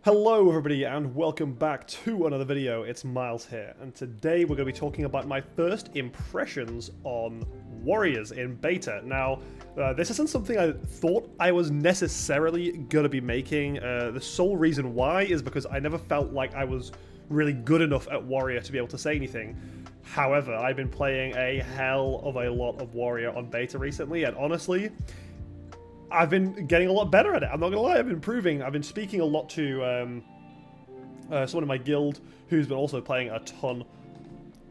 Hello everybody and welcome back to another video. It's Miles here, and today we're going to be talking about my first impressions on Warriors in beta. Now, this isn't something I thought I was necessarily going to be making. The sole reason why is because I never felt like I was really good enough at Warrior to be able to say anything. However, I've been playing a hell of a lot of Warrior on beta recently, and honestly, I've been getting a lot better at it. I'm not gonna lie, I've been improving. I've been speaking a lot to someone in my guild who's been also playing a ton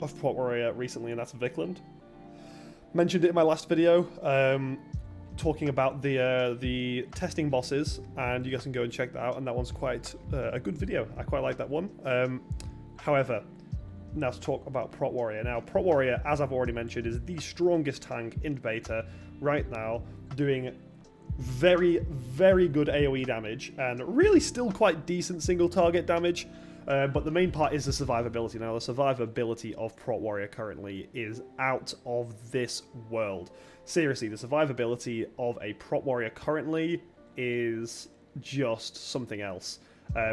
of Prot Warrior recently, and that's Vikland. Mentioned it in my last video, talking about the testing bosses, and you guys can go and check that out, and that one's quite a good video. I quite like that one. However, now to talk about Prot Warrior. Now, Prot Warrior, as I've already mentioned, is the strongest tank in beta right now, doing very, very good AoE damage, and really still quite decent single target damage, but the main part is the survivability. Now, the survivability of Prot Warrior currently is out of this world. Seriously, the survivability of a Prot Warrior currently is just something else.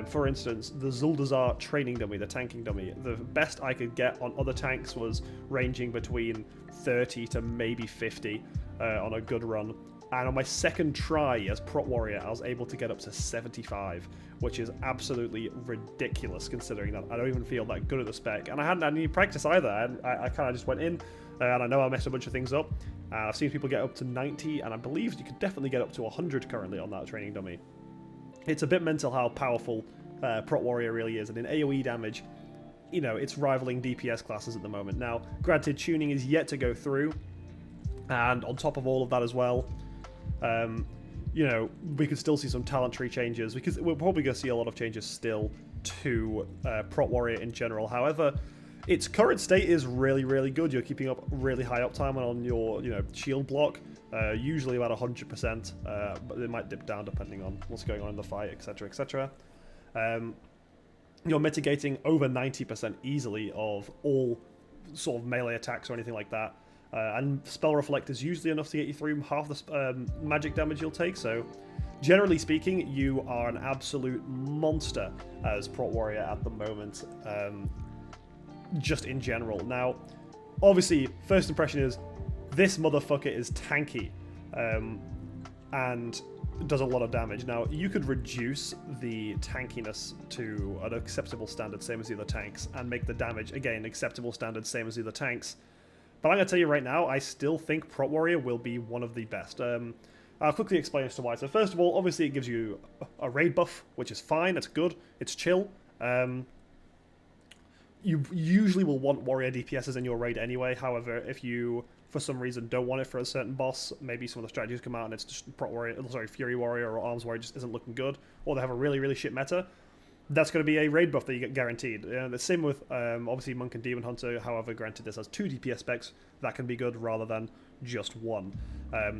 For instance, the Zuldazar training dummy, the tanking dummy, the best I could get on other tanks was ranging between 30 to maybe 50 on a good run. And on my second try as Prot Warrior, I was able to get up to 75, which is absolutely ridiculous considering that I don't even feel that good at the spec. And I hadn't had any practice either. I kind of just went in, and I know I messed a bunch of things up. I've seen people get up to 90, and I believe you could definitely get up to 100 currently on that training dummy. It's a bit mental how powerful Prot Warrior really is, and in AoE damage, you know, it's rivaling DPS classes at the moment. Now, granted, tuning is yet to go through, and on top of all of that as well, you know, we could still see some talent tree changes, because we're probably going to see a lot of changes still to Prot Warrior in general. However, its current state is really, really good. You're keeping up really high uptime on your, you know, shield block, usually about 100%, but it might dip down depending on what's going on in the fight, etc., etc. You're mitigating over 90% easily of all sort of melee attacks or anything like that. And Spell Reflect is usually enough to get you through half the magic damage you'll take, so generally speaking, you are an absolute monster as Prot Warrior at the moment, just in general. Now, obviously, first impression is, this motherfucker is tanky, and does a lot of damage. Now, you could reduce the tankiness to an acceptable standard, same as the other tanks, and make the damage, again, acceptable standard, same as the other tanks. But I'm going to tell you right now, I still think Prot Warrior will be one of the best. I'll quickly explain as to why. So first of all, obviously it gives you a raid buff, which is fine, it's good, it's chill. You usually will want Warrior DPSs in your raid anyway. However, if you, for some reason, don't want it for a certain boss, maybe some of the strategies come out and it's just Prot Warrior, sorry, Fury Warrior or Arms Warrior just isn't looking good, or they have a really, really shit meta, that's going to be a raid buff that you get guaranteed. The same with, obviously, Monk and Demon Hunter. However, granted, this has 2 DPS specs. That can be good rather than just 1.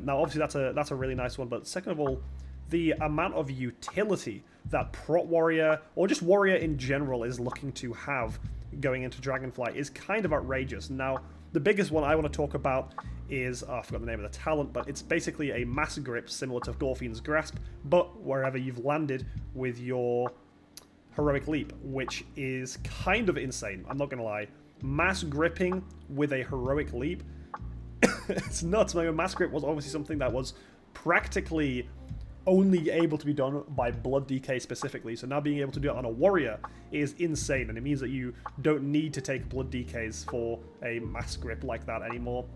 Now, obviously, that's a really nice one. But second of all, the amount of utility that Prot Warrior, or just Warrior in general, is looking to have going into Dragonflight is kind of outrageous. Now, the biggest one I want to talk about is, I forgot the name of the talent, but it's basically a mass grip similar to Gorfien's Grasp, but wherever you've landed with your Heroic Leap, which is kind of insane, I'm not gonna lie. Mass gripping with a Heroic Leap, it's nuts. My mass grip was obviously something that was practically only able to be done by Blood DK specifically, so now being able to do it on a Warrior is insane, and it means that you don't need to take Blood DKs for a mass grip like that anymore.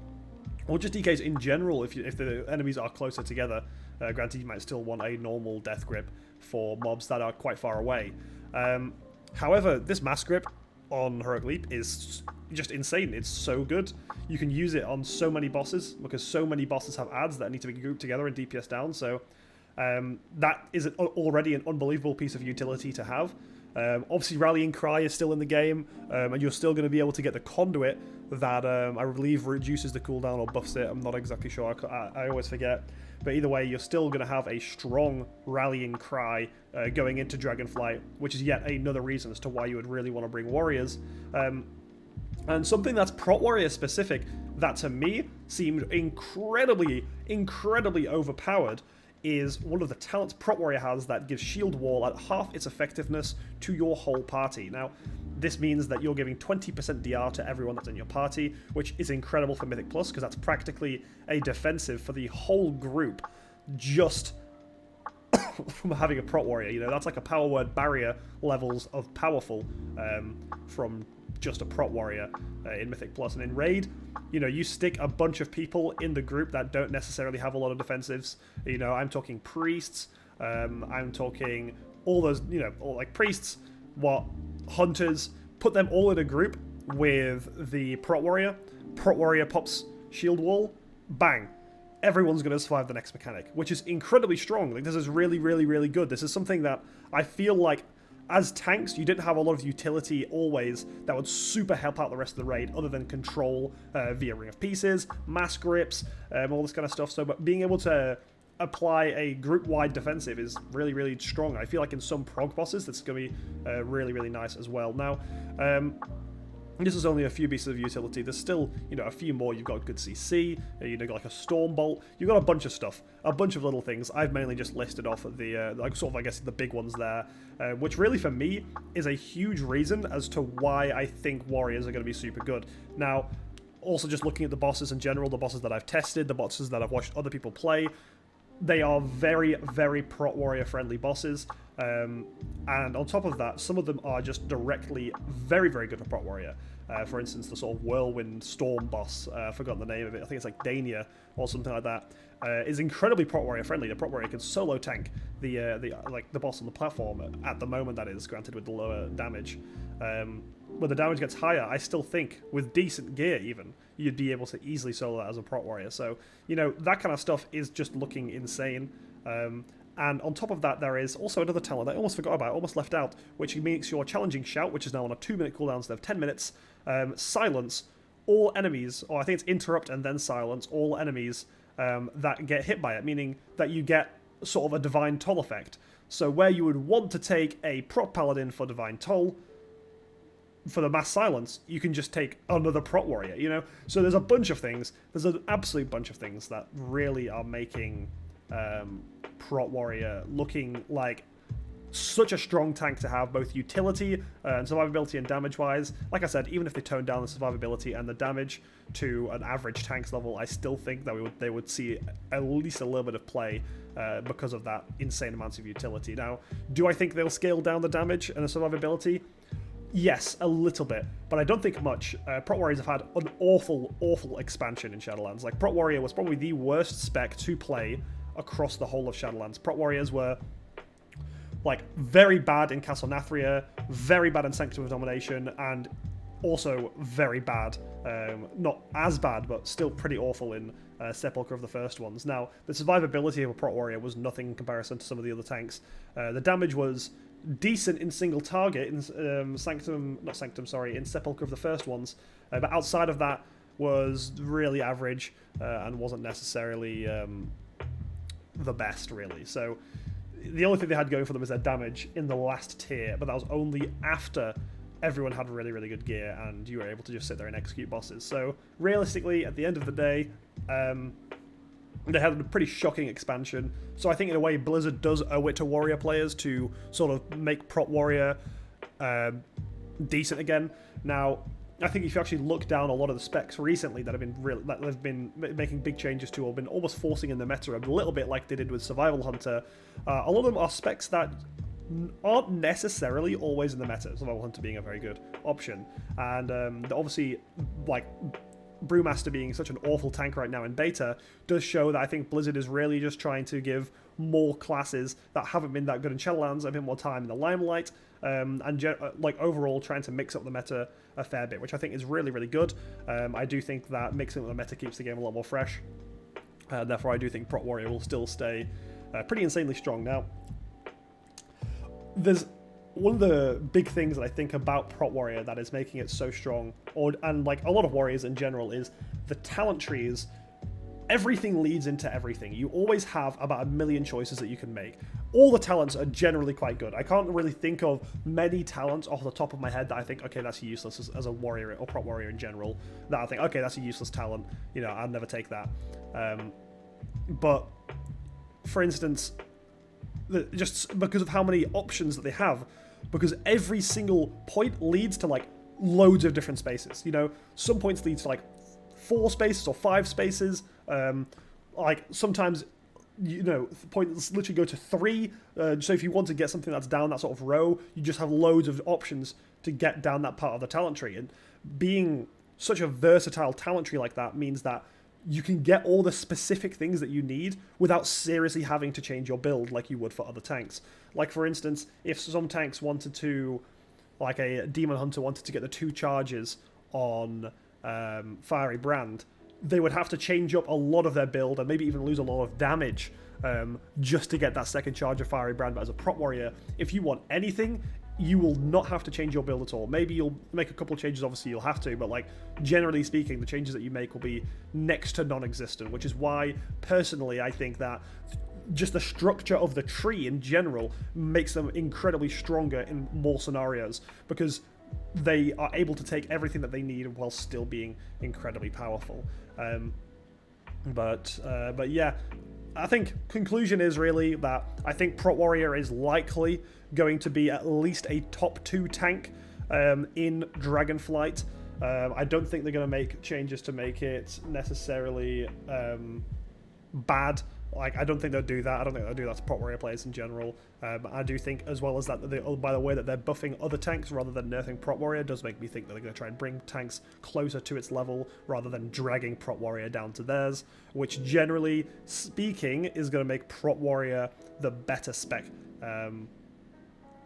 Or just DKs in general if the enemies are closer together. Granted, you might still want a normal death grip for mobs that are quite far away. However, this mass grip on Heroic Leap is just insane. It's so good. You can use it on so many bosses, because so many bosses have adds that need to be grouped together and DPS down, so that is already an unbelievable piece of utility to have. Obviously, Rallying Cry is still in the game, and you're still going to be able to get the Conduit that I believe reduces the cooldown or buffs it. I'm not exactly sure. I always forget. But either way, you're still going to have a strong Rallying Cry going into Dragonflight, which is yet another reason as to why you would really want to bring Warriors. And something that's Prot Warrior specific that to me seemed incredibly overpowered is one of the talents Prot Warrior has that gives Shield Wall at half its effectiveness to your whole party. Now, this means that you're giving 20% DR to everyone that's in your party, which is incredible for Mythic Plus, because that's practically a defensive for the whole group, just from having a Prot Warrior. You know, that's like a power word barrier levels of powerful from just a Prot Warrior in Mythic Plus. And in Raid, you know, you stick a bunch of people in the group that don't necessarily have a lot of defensives. You know, I'm talking priests, I'm talking all those, you know, all like priests, hunters, put them all in a group with the Prot Warrior. Prot Warrior pops Shield Wall, bang. Everyone's going to survive the next mechanic, which is incredibly strong. Like, this is really, really, really good. This is something that I feel like, as tanks, you didn't have a lot of utility always that would super help out the rest of the raid, other than control via Ring of Pieces, mass grips, all this kind of stuff. So, but being able to apply a group-wide defensive is really, really strong. I feel like in some prog bosses, that's going to be really, really nice as well. Now, this is only a few pieces of utility. There's still, you know, a few more. You've got good CC, you know, like a Storm Bolt. You've got a bunch of stuff, a bunch of little things. I've mainly just listed off the, like, sort of, I guess, the big ones there, which really, for me, is a huge reason as to why I think Warriors are going to be super good. Now, also just looking at the bosses in general, the bosses that I've tested, the bosses that I've watched other people play, they are very, very Prot Warrior friendly bosses, and on top of that, some of them are just directly very, very good for Prot Warrior. For instance, the sort of Whirlwind Storm boss, I've forgotten the name of it, I think it's like Dania or something like that, is incredibly Prot Warrior friendly. The Prot Warrior can solo tank the boss on the platform at the moment, that is, granted with the lower damage. When the damage gets higher, I still think, with decent gear even, you'd be able to easily solo that as a Prot Warrior. So, you know, that kind of stuff is just looking insane. And on top of that, there is also another talent I almost forgot about, almost left out, which makes your challenging shout, which is now on a 2-minute cooldown instead of 10 minutes, silence all enemies, or I think it's interrupt and then silence all enemies that get hit by it, meaning that you get sort of a Divine Toll effect. So where you would want to take a Prot Paladin for Divine Toll, for the mass silence, you can just take another Prot Warrior, you know? So there's a bunch of things, there's an absolute bunch of things that really are making Prot Warrior looking like such a strong tank to have, both utility and survivability and damage-wise. Like I said, even if they toned down the survivability and the damage to an average tank's level, I still think that they would see at least a little bit of play because of that insane amount of utility. Now, do I think they'll scale down the damage and the survivability? Yes, a little bit, but I don't think much. Prot Warriors have had an awful, awful expansion in Shadowlands. Like, Prot Warrior was probably the worst spec to play across the whole of Shadowlands. Prot Warriors were, like, very bad in Castle Nathria, very bad in Sanctum of Domination, and also very bad, not as bad, but still pretty awful in Sepulchre of the First Ones. Now, the survivability of a Prot Warrior was nothing in comparison to some of the other tanks. The damage was decent in single target in in Sepulchre of the First Ones, but outside of that was really average and wasn't necessarily the best, really. So the only thing they had going for them is their damage in the last tier, but that was only after everyone had really, really good gear and you were able to just sit there and execute bosses. So realistically, at the end of the day, they had a pretty shocking expansion. So I think in a way Blizzard does owe it to Warrior players to sort of make Prot Warrior decent again. Now, I think if you actually look down a lot of the specs recently that have been making big changes to, or been almost forcing in the meta a little bit like they did with Survival Hunter, a lot of them are specs that aren't necessarily always in the meta, Survival Hunter being a very good option. And obviously, like, Brewmaster being such an awful tank right now in beta does show that I think Blizzard is really just trying to give more classes that haven't been that good in Shadowlands a bit more time in the limelight, and like overall trying to mix up the meta a fair bit, which I think is really, really good. I do think that mixing up the meta keeps the game a lot more fresh. Therefore, I do think Prot Warrior will still stay pretty insanely strong. Now, there's one of the big things that I think about Prot Warrior that is making it so strong, and like a lot of Warriors in general, is the talent trees. Everything leads into everything. You always have about 1 million choices that you can make. All the talents are generally quite good. I can't really think of many talents off the top of my head that I think, okay, that's useless as a Warrior or Prot Warrior in general. That I think, okay, that's a useless talent. You know, I'd never take that. But for instance, just because of how many options that they have, because every single point leads to like loads of different spaces. You know, some points lead to like 4 spaces or 5 spaces. Like sometimes, you know, points literally go to 3. So if you want to get something that's down that sort of row, you just have loads of options to get down that part of the talent tree. And being such a versatile talent tree like that means that you can get all the specific things that you need without seriously having to change your build like you would for other tanks. Like, for instance, if some tanks wanted to, like a Demon Hunter wanted to get the 2 charges on Fiery Brand, they would have to change up a lot of their build and maybe even lose a lot of damage just to get that 2nd charge of Fiery Brand. But as a Prot Warrior, if you want anything, you will not have to change your build at all. Maybe you'll make a couple of changes, obviously you'll have to, but like generally speaking, the changes that you make will be next to non-existent, which is why personally I think that just the structure of the tree in general makes them incredibly stronger in more scenarios, because they are able to take everything that they need while still being incredibly powerful. But yeah, I think conclusion is really that I think Prot Warrior is likely going to be at least a top 2 tank in Dragonflight. I don't think they're going to make changes to make it necessarily bad. Like, I don't think they'll do that. I don't think they'll do that to Prot Warrior players in general. I do think, as well as that, by the way that they're buffing other tanks rather than nerfing Prot Warrior, does make me think that they're going to try and bring tanks closer to its level rather than dragging Prot Warrior down to theirs, which generally speaking is going to make Prot Warrior the better spec.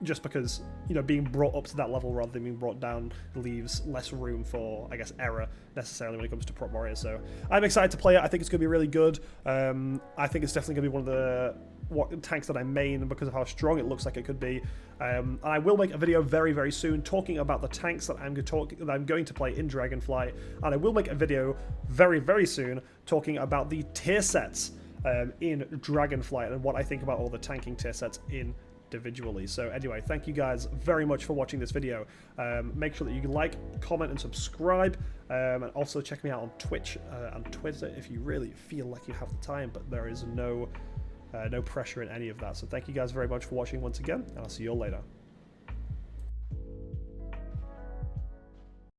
Just because, you know, being brought up to that level rather than being brought down leaves less room for, I guess, error necessarily when it comes to Prot Warrior. So I'm excited to play it. I think it's going to be really good. I think it's definitely going to be one of the tanks that I main because of how strong it looks like it could be. And I will make a video very, very soon talking about the tanks that I'm going to play in Dragonflight. And I will make a video very, very soon talking about the tier sets in Dragonflight and what I think about all the tanking tier sets individually. So anyway, thank you guys very much for watching this video. Make sure that you can like, comment, and subscribe, and also check me out on Twitch and Twitter if you really feel like you have the time, but there is no pressure in any of that. So thank you guys very much for watching once again, and I'll see you all later.